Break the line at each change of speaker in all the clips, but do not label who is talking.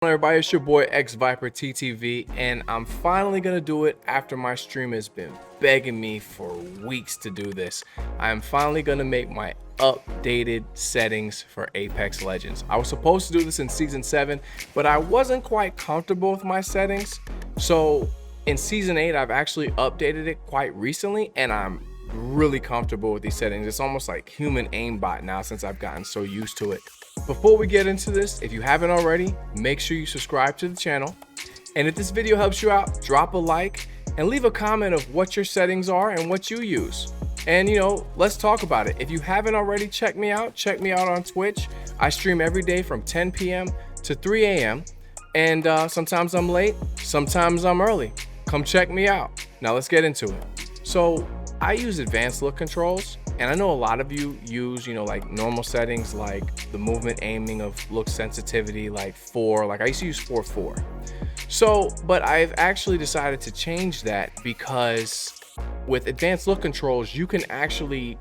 Hello everybody, it's your boy xVyperTv, and I'm finally gonna do it after my stream has been begging me for weeks to do this. I'm finally gonna make my updated settings for Apex Legends. I was supposed to do this in season 7, but I wasn't quite comfortable with my settings. So in season 8, I've actually updated it quite recently, and I'm really comfortable with these settings. It's almost like human aimbot now since I've gotten so used to it. Before we get into this, if you haven't already, make sure you subscribe to the channel. And if this video helps you out, drop a like and leave a comment of what your settings are and what you use. And let's talk about it. If you haven't already, check me out on Twitch. I stream every day from 10 p.m. to 3 a.m. And sometimes I'm late, sometimes I'm early. Come check me out. Now let's get into it. So I use advanced look controls, and I know a lot of you use, like normal settings, like the movement aiming of look sensitivity, like 4, like I used to use 4.4. So, but I've actually decided to change that because with advanced look controls, you can actually,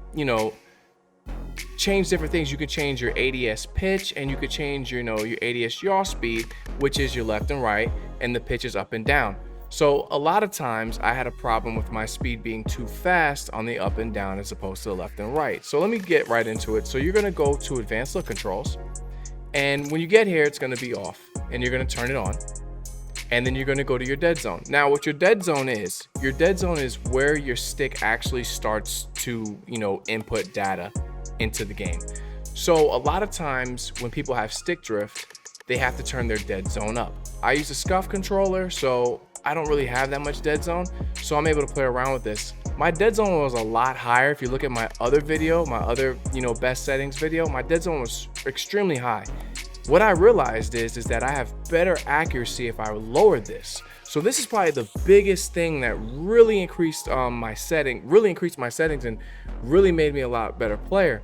change different things. You can change your ADS pitch, and you could change, your ADS yaw speed, which is your left and right, and the pitch is up and down. So a lot of times I had a problem with my speed being too fast on the up and down as opposed to the left and right. So let me get right into it. So you're going to go to advanced look controls, and when you get here, it's going to be off, and you're going to turn it on, and then you're going to go to your dead zone. Now what your dead zone is where your stick actually starts to, input data into the game. So a lot of times when people have stick drift, they have to turn their dead zone up. I use a scuff controller, so I don't really have that much dead zone, so I'm able to play around with this. My dead zone was a lot higher. If you look at my other video, my other best settings video, my dead zone was extremely high. What I realized is that I have better accuracy if I lowered this. So this is probably the biggest thing that really increased my settings and really made me a lot better player.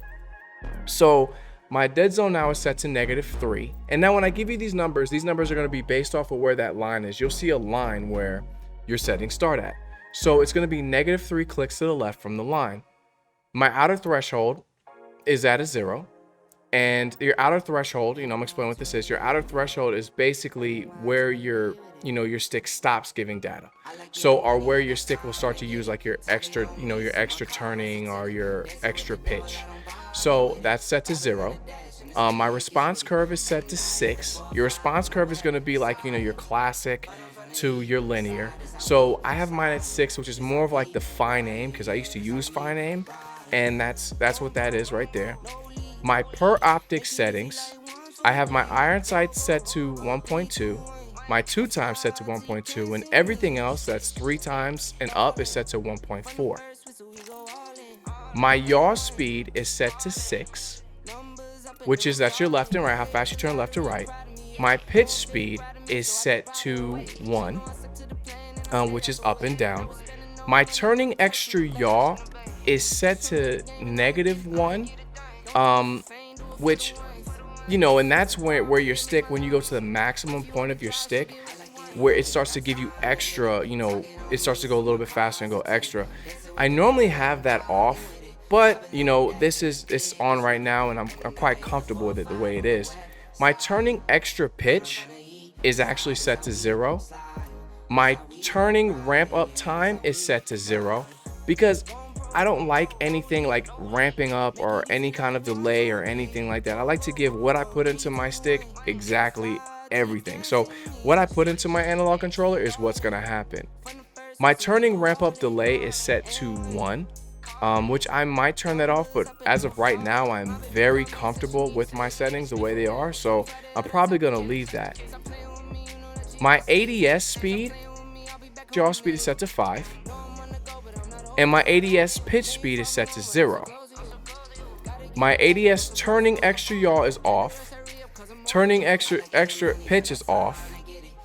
So my dead zone now is set to -3. And now when I give you these numbers are going to be based off of where that line is. You'll see a line where your settings start at. So it's going to be -3 clicks to the left from the line. My outer threshold is at a 0. And your outer threshold, I'm explaining what this is. Your outer threshold is basically where your stick stops giving data. So, or where your stick will start to use like your extra, your extra turning or your extra pitch. So that's set to 0. My response curve is set to 6. Your response curve is going to be like, your classic to your linear. So I have mine at 6, which is more of like the fine aim, because I used to use fine aim, and that's what that is right there. My per optic settings, I have my iron sight set to 1.2, my 2 times set to 1.2, and everything else that's 3 times and up is set to 1.4. My yaw speed is set to 6, which is that's your left and right, how fast you turn left to right. My pitch speed is set to 1, which is up and down. My turning extra yaw is set to -1, which, and that's where your stick, when you go to the maximum point of your stick, where it starts to give you extra, it starts to go a little bit faster and go extra. I normally have that off, but it's on right now, and I'm quite comfortable with it the way it is. My turning extra pitch is actually set to 0. My turning ramp up time is set to 0 because I don't like anything like ramping up or any kind of delay or anything like that. I like to give what I put into my stick exactly everything. So what I put into my analog controller is what's gonna happen. My turning ramp up delay is set to 1. Which I might turn that off, but as of right now, I'm very comfortable with my settings the way they are, so I'm probably gonna leave that. My ADS speed, yaw speed is set to 5, and my ADS pitch speed is set to 0. My ADS turning extra yaw is off, turning extra pitch is off,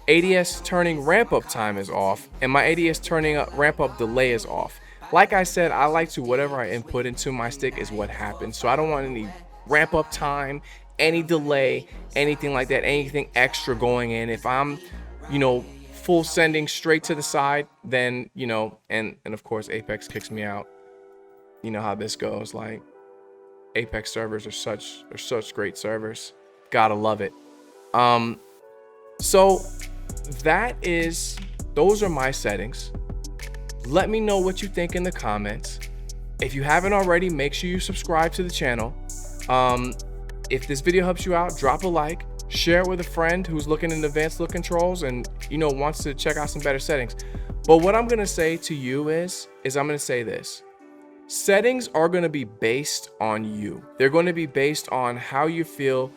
ADS turning ramp up time is off, and my ADS turning ramp up delay is off. Like I said, I like to, whatever I input into my stick is what happens. So I don't want any ramp up time, any delay, anything like that, anything extra going in. If I'm, full sending straight to the side, then, and of course Apex kicks me out. You know how this goes. Like, Apex servers are such great servers. Gotta love it. So those are my settings. Let me know what you think in the comments. If you haven't already, make sure you subscribe to the channel. If this video helps you out, drop a like, share it with a friend who's looking in advanced look controls and wants to check out some better settings. But what I'm gonna say to you is I'm gonna say this. Settings are gonna be based on you. They're gonna be based on how you feel.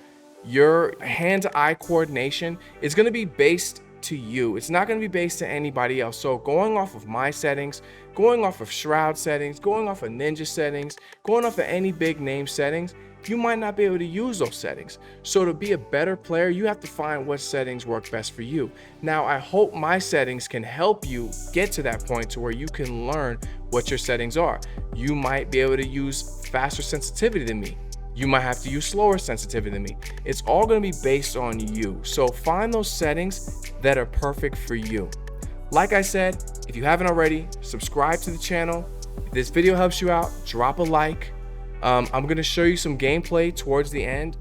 Your hand-eye coordination is gonna be based to you. It's not gonna be based to anybody else. So going off of my settings, going off of Shroud settings, going off of Ninja settings, going off of any big name settings, you might not be able to use those settings. So to be a better player, you have to find what settings work best for you. Now, I hope my settings can help you get to that point to where you can learn what your settings are. You might be able to use faster sensitivity than me. You might have to use slower sensitivity than me. It's all gonna be based on you. So find those settings that are perfect for you. Like I said, if you haven't already, subscribe to the channel. If this video helps you out, drop a like. I'm gonna show you some gameplay towards the end,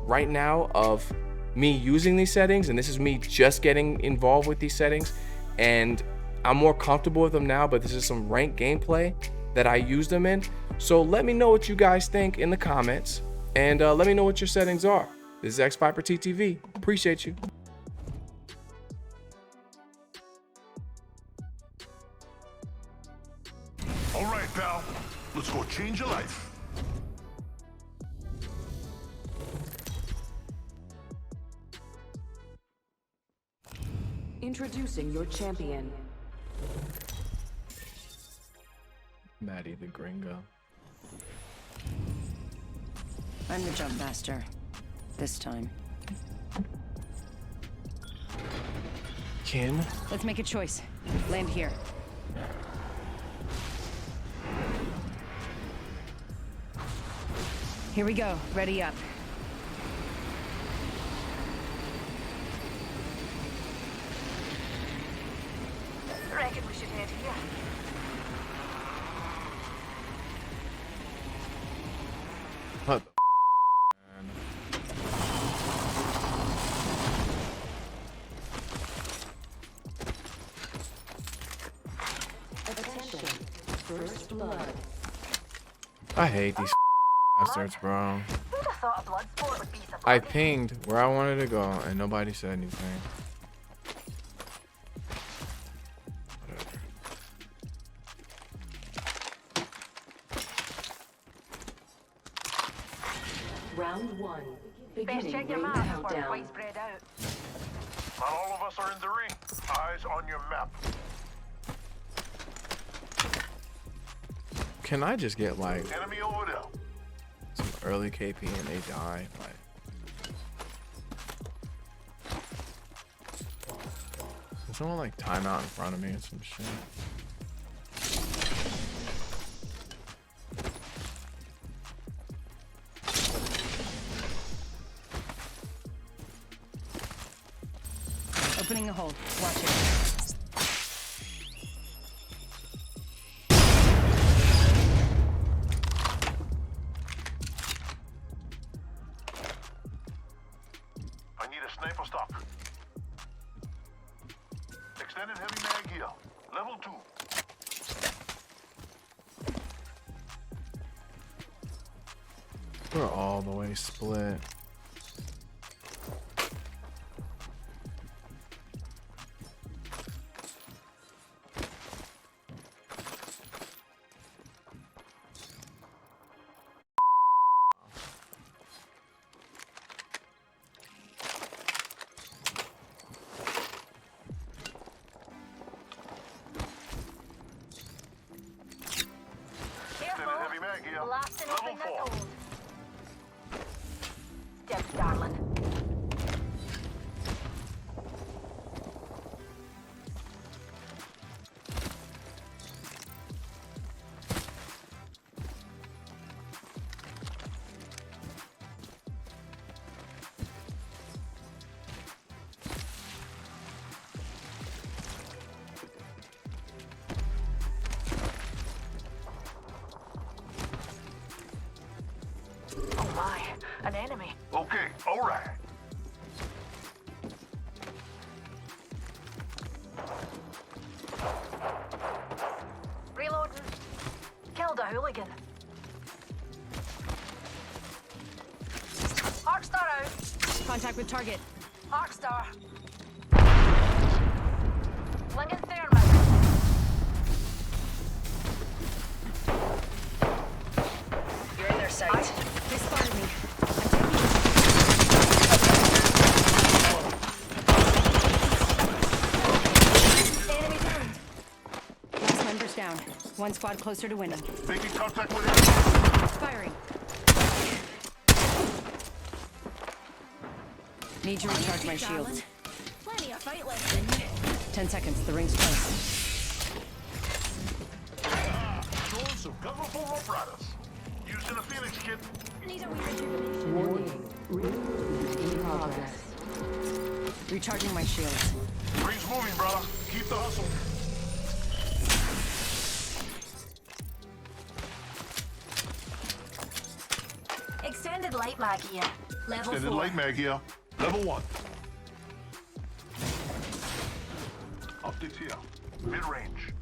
right now, of me using these settings, and this is me just getting involved with these settings, and I'm more comfortable with them now, but this is some ranked gameplay that I use them in. So let me know what you guys think in the comments, and let me know what your settings are. This is xVyperTv. Appreciate you.
All right, pal. Let's go change your life.
Introducing your champion.
Maddie the Gringo.
I'm the jump master. This time.
Kin?
Let's make a choice. Land here. Here we go. Ready up.
Reckon we should head here.
What?
Attention. First blood.
I hate these bastards, bro.
Who'd have thought a blood sport would be so
I pinged where I wanted to go and nobody said anything.
Round one.
Best
Beginning
check your
ring
map before we're
countdown.
quite spread out.
Not all of us are in the ring. Eyes on your map.
Can I just get like
Enemy over there.
some early KP and they die? Like, can someone like time out in front of me or some shit?
Opening a hole. Watch it.
I need a sniper stock. Extended heavy mag here. Level 2.
We're all the way split.
Extended heavy mag here.
Blasting
Level
open the
4.
door.
Contact with target.
Arcstar. Flinging thermite.
You're in their sight. They spotted me. Enemy downed. Last member's down. One squad closer to winning.
Making contact with enemy.
Firing. Need to recharge my shields.
Plenty of fight left in you.
10 seconds. The ring's close.
Showing some colorful apparatus. Using a Phoenix kit.
Need a wee rejuvenation.
Warning. Ring in progress.
Recharging my shields.
Ring's moving, brother. Keep the hustle.
Extended light mag here. Level
Extended
4.
light mag here. Level 1. Optics here. Mid-range.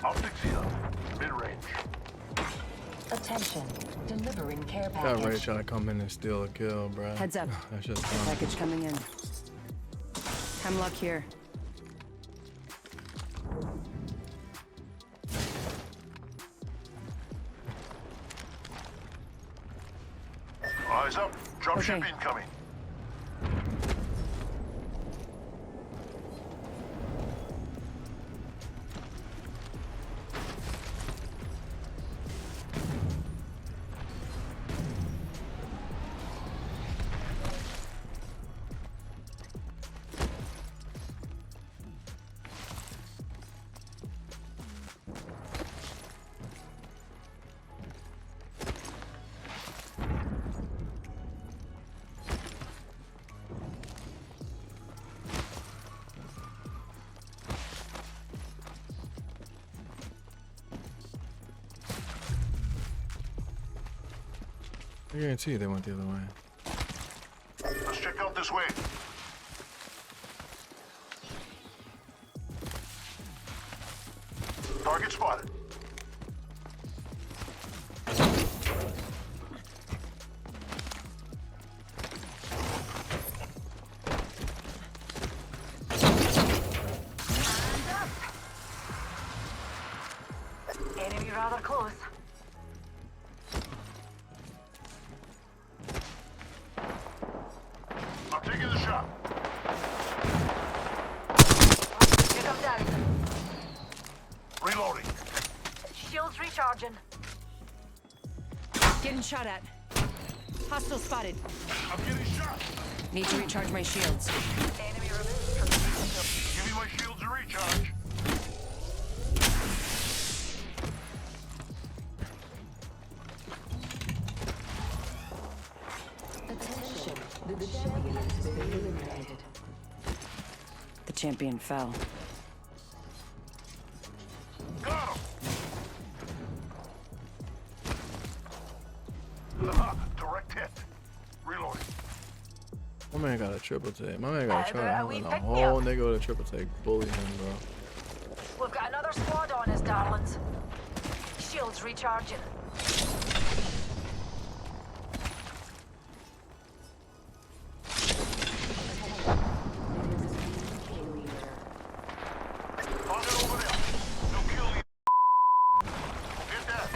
Optics here. Mid-range.
Attention. Delivering care
That
package.
Wraith trying to come in and steal a kill, bro.
Heads up.
That's just dumb.
Package coming in. Hemlock here.
Eyes up. Dropship
Okay.
incoming.
I guarantee they went the other way.
Let's check out this way. Target spotted.
Enemy rather close.
I'm taking the shot.
Here comes down.
Reloading.
Shields recharging.
Getting shot at. Hostile spotted.
I'm getting shot.
Need to recharge my shields.
Enemy removed from the field.
Give me my shields to recharge.
Attention. The champion has been eliminated.
The champion fell.
Got him. Direct hit. Reloading.
My man got a triple take. My man got a
Are
try
we
and a
pick me
whole
up?
nigga with a triple take bully him, bro.
We've got another squad on us, darlings. Shields recharging.
Target over there. No kill you. Get that.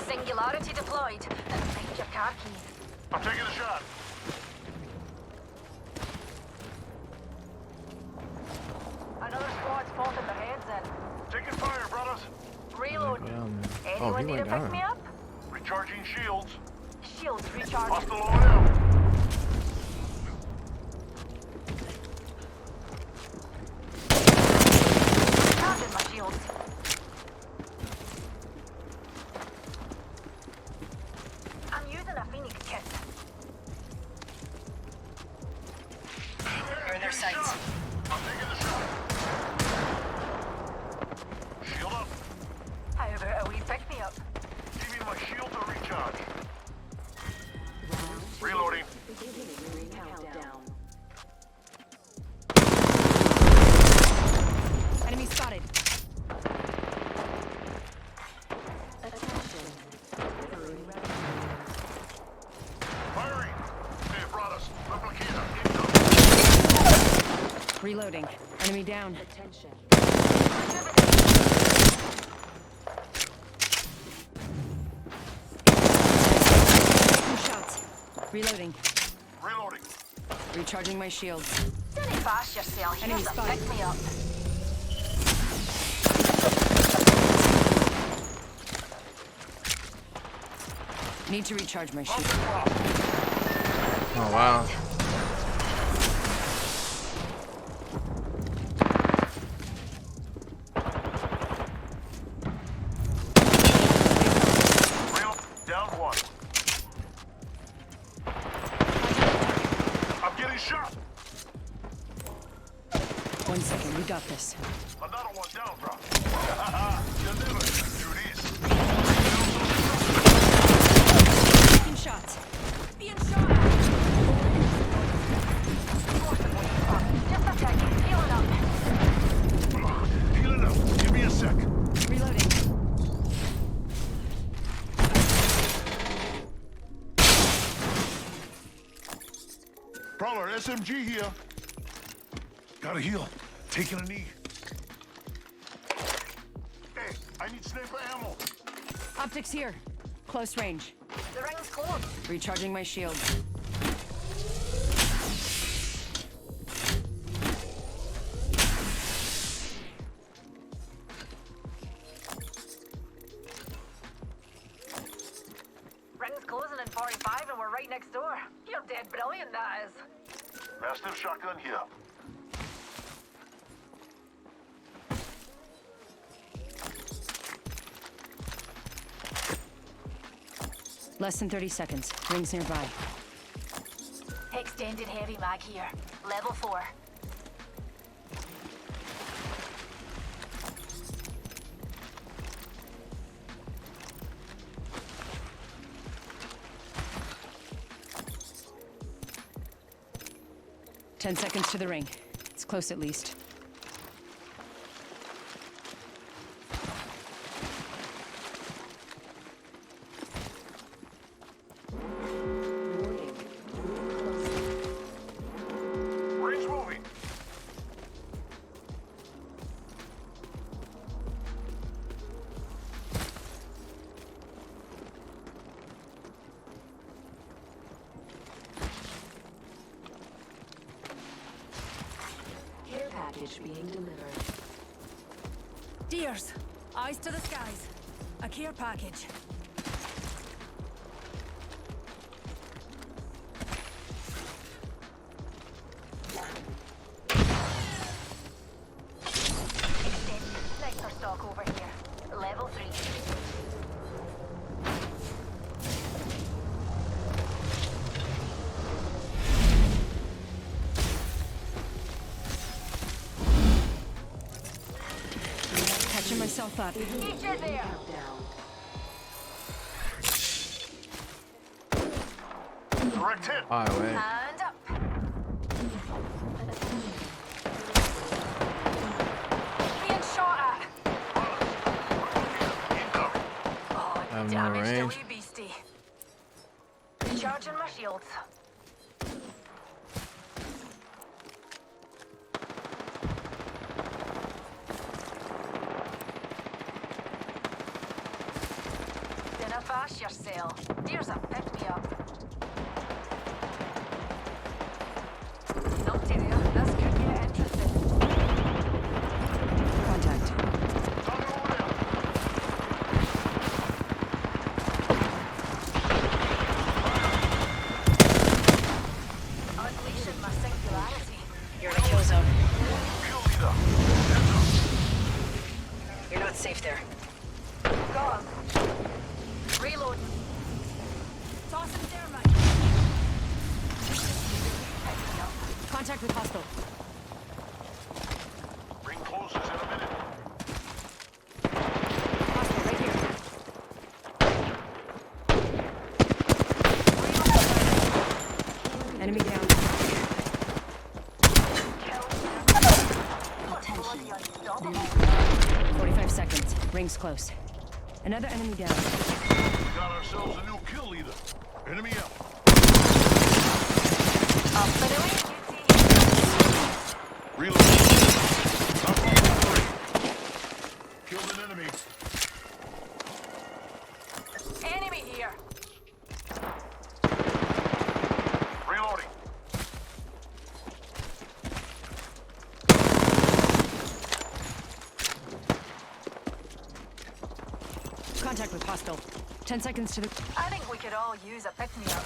Singularity deployed. Find your car keys.
I'm taking a shot.
Another squad's popping their heads in.
Taking fire, brothers.
Reload.
Go down there. Oh,
Anyone
he
need to
went
pick
down.
me up?
Recharging shields.
Shields recharging.
Hostile over there.
Charging my shields. I'm using a Phoenix kit.
You're in their sights.
I'm taking the shot. Shield up.
How about a wee pick me up?
Give me my shield to
Reloading. Enemy down.
Attention.
2 shots. Reloading.
Reloading.
Recharging my shields.
Don't bash yourself.
Enemy
Here's a
spotted.
pick me up.
Need to recharge my shield.
Oh wow.
Real. Down one. I'm getting shot.
1 second, we got this.
Another one down, bro. Delivered. Shoot east.
Taking shots.
Being shot at. Just a second. Healing up.
Healing up. Give me a sec.
Reloading.
Prowler, SMG here. Gotta heal. Taking a knee. Hey, I need sniper ammo.
Optics here. Close range.
The ring's closed.
Recharging my shield.
Ring's closing in 45 and we're right next door. You're dead brilliant, that is.
Mastiff shotgun here.
Less than 30 seconds. Rings nearby.
Extended heavy mag here. Level 4.
Ten seconds to the ring. It's close at least.
Warning.
Range moving.
Care package being delivered.
Deers, eyes to the skies. A care package.
Sniper stock over here. Level 3.
Catching myself up.
Each is there.
Countdown.
Direct hit.
Alright, wait.
And up. Being shot at.
Incoming.
Oh,
I have no
damaged a
range.
wee beastie. Charging my shields. Dinna fash yourself. Deer's a pick me up. Not there. This could get interesting.
Contact.
Coming over there.
Unleashing my singularity.
You're in a kill zone.
Kill leader. Heads up.
You're not safe there.
Got him. Reload. Tossing thermite.
Contact with hostile.
Ring closes in a minute.
Hostile right here. Enemy down.
Bloody unstoppable.
45 seconds. Rings close. Another enemy down.
We got ourselves a new kill leader. Enemy out.
Up and away, you
Reload.
10 seconds to the...
I think we could all use a pick-me-up.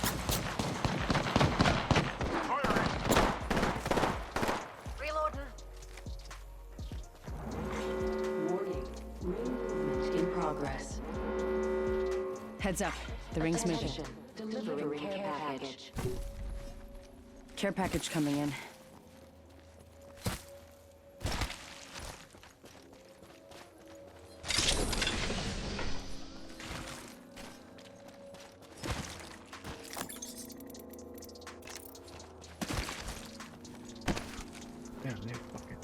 Firing.
Reloading.
Warning. Ring movement in progress.
Heads up. The ring's moving.
Attention. Delivering care package.
Care package coming in.
Damn, they're fucking.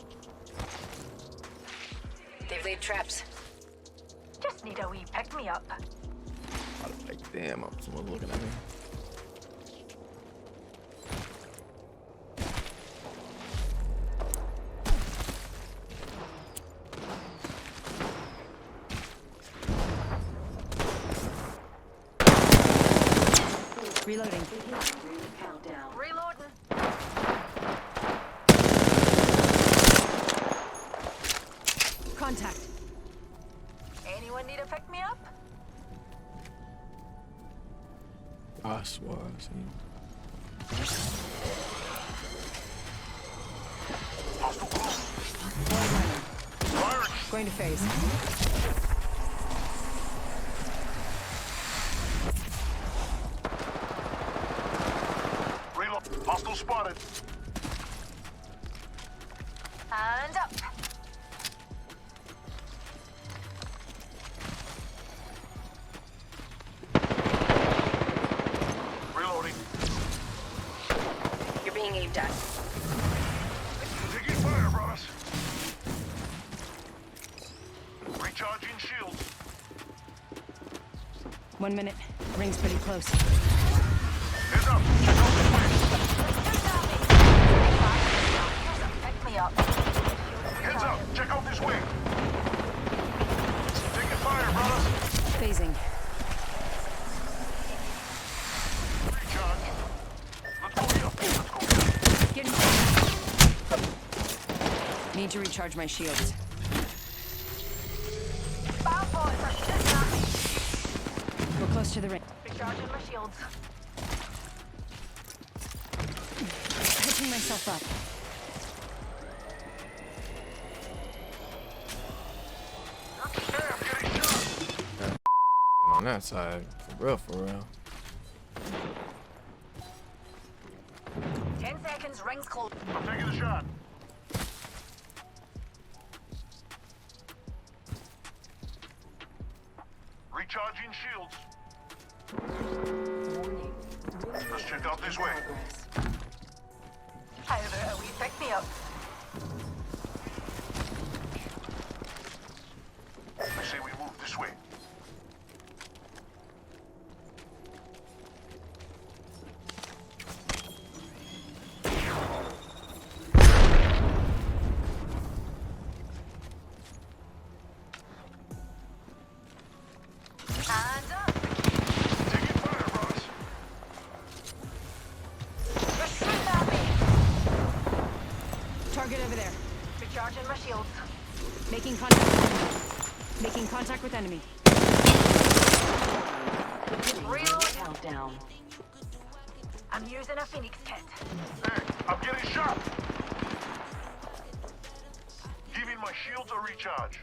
They've laid traps.
Just need a wee pick-me-up.
I was like, damn, someone's looking at me.
Reloading.
Countdown.
Reloading.
Contact.
Anyone need a pick-me-up?
I swear, I seen.
Hostile close.
Firing. Going to phase.
Reload. Hostile spotted.
And up.
Reloading.
You're being aimed at.
Taking fire, brothers. Recharging shields.
1 minute. Ring's pretty close.
Heads up. Check out this way.
Pick-me-up.
Heads up. Check out this way. Taking fire, brothers.
Phasing.
Recharge. Let's go here. Let's go here.
Getting... Need to recharge my shields.
Bomb boys are shooting at me.
We're close to the ring.
Recharging my shields.
Catching myself up.
Damn, getting shot.
On that side, for real, for real.
10 seconds, rings close.
I'm taking a shot. Recharging shields.
Warning.
Let's check out this way.
How about a wee pick-me-up?
I say we move this way.
And up.
Taking fire, brothers.
They're shooting at me.
Target over there.
Recharging my shields.
Making contact with enemy. Making contact with enemy.
Reload.
Countdown.
I'm using a Phoenix kit.
Hey, I'm getting shot. Giving my shields a recharge.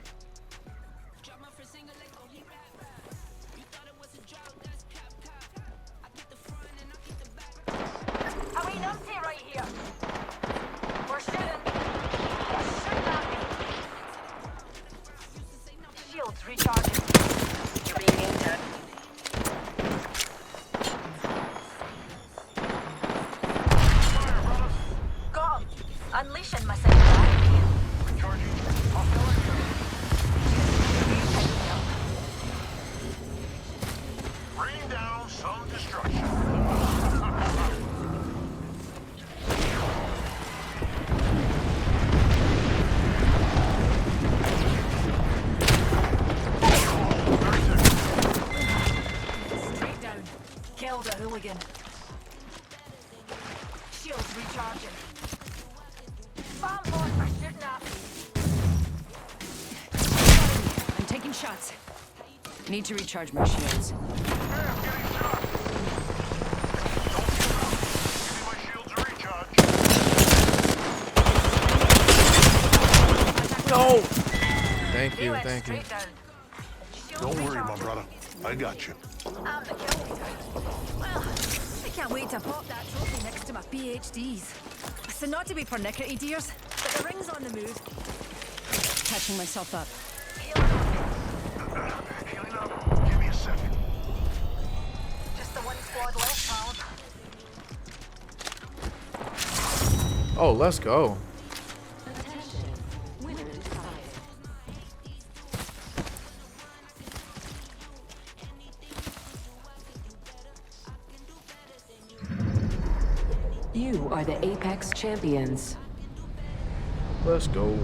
A wee numpty right here. We're shooting. They're shooting at me. Shields recharging.
You're being aimed at.
Fire, brothers.
Got 'em. Unleashing my second battery.
Recharging. Hostile activity. Bring down some destruction.
Straight down. Killed a hooligan. Shields recharging. Bomb boys are shooting at me.
I'm taking shots. Need to recharge my shields.
Hey, I'm getting shot. Don't give up. Give me my shields to recharge.
No! Thank
They
you,
went
thank you.
straight down. Shields
Don't worry, my
recharged.
brother. I got you.
I'm the kill leader.
Well, I can't wait to pop that trophy next to my PhDs. So not to be pernickety, dears, but the ring's on the move.
Catching myself up.
Healing up. Give me a second.
Just the one squad left, pal.
Oh, let's go.
Attention. Winner decided. You are the Apex Champions.
Let's go.